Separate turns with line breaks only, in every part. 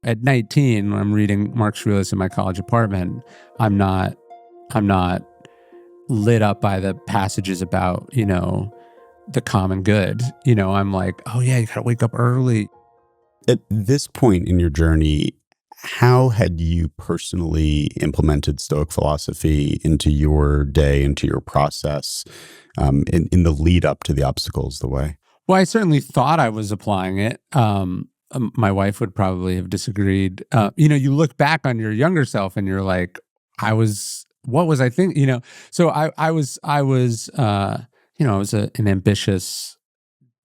at 19, when I'm reading Marx Aurelius in my college apartment, I'm not lit up by the passages about, the common good. I'm like, oh yeah, you gotta wake up early.
At this point in your journey, how had you personally implemented Stoic philosophy into your day, into your process, in the lead up to the obstacles the way?
Well, I certainly thought I was applying it. My wife would probably have disagreed. You look back on your younger self and you're like, what was I thinking? So I was an ambitious,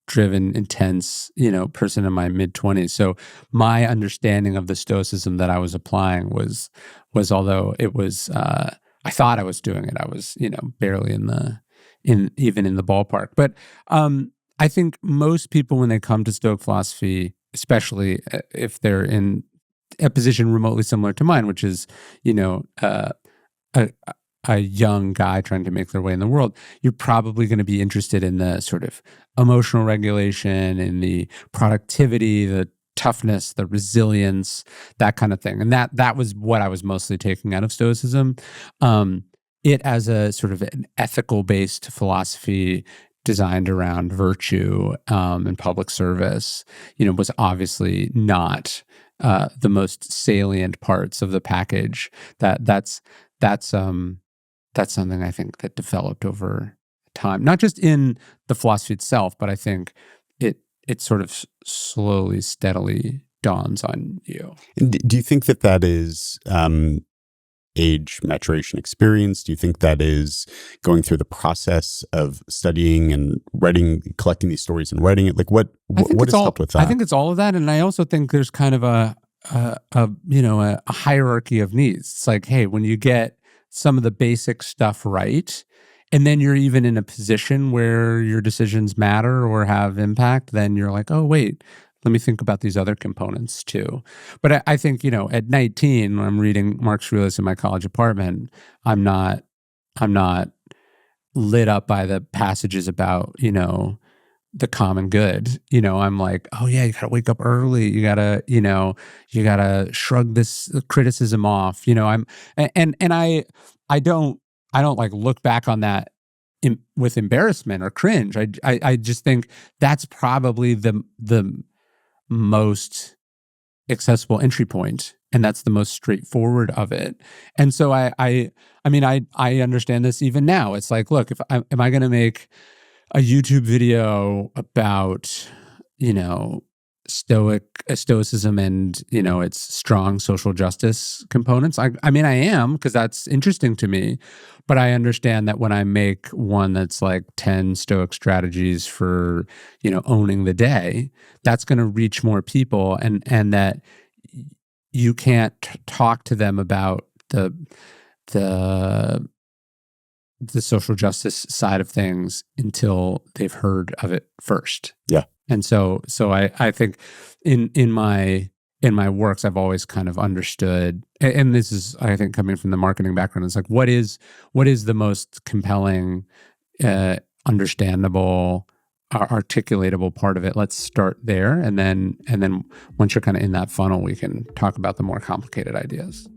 driven, intense, person in my mid-20s. So my understanding of the Stoicism that I was applying was although it was, I thought I was doing it, I was, barely even in the ballpark. But I think most people, when they come to Stoic philosophy, especially if they're in a position remotely similar to mine, which is, a, a young guy trying to make their way in the world, you're probably going to be interested in the sort of emotional regulation, in the productivity, the toughness, the resilience, that kind of thing. And that was what I was mostly taking out of Stoicism. It as a sort of an ethical-based philosophy designed around virtue and public service, was obviously not the most salient parts of the package. That's something I think that developed over time, not just in the philosophy itself, but I think it sort of slowly, steadily dawns on you.
And do you think that is age maturation experience? Do you think that is going through the process of studying and writing, collecting these stories and writing it? Like what has helped with that?
I think it's all of that, and I also think there's kind of a hierarchy of needs. It's like, hey, when you get some of the basic stuff right, and then you're even in a position where your decisions matter or have impact, then you're like, oh, wait, let me think about these other components too. But I think, at 19, when I'm reading Marx Aurelius in my college apartment, I'm not lit up by the passages about, the common good. I'm like, oh yeah, you gotta wake up early. You gotta shrug this criticism off. I don't like look back on that with embarrassment or cringe. I just think that's probably the most accessible entry point, and that's the most straightforward of it. And so I understand this even now. It's like, look, am I going to make a YouTube video about, Stoicism and, its strong social justice components? I am, because that's interesting to me. But I understand that when I make one that's like 10 Stoic strategies for, owning the day, that's going to reach more people, and that you can't talk to them about the social justice side of things until they've heard of it first.
Yeah.
And so I think in my works, I've always kind of understood, and this is, I think, coming from the marketing background, it's like, what is the most compelling, understandable, articulatable part of it? Let's start there. And then once you're kind of in that funnel, we can talk about the more complicated ideas.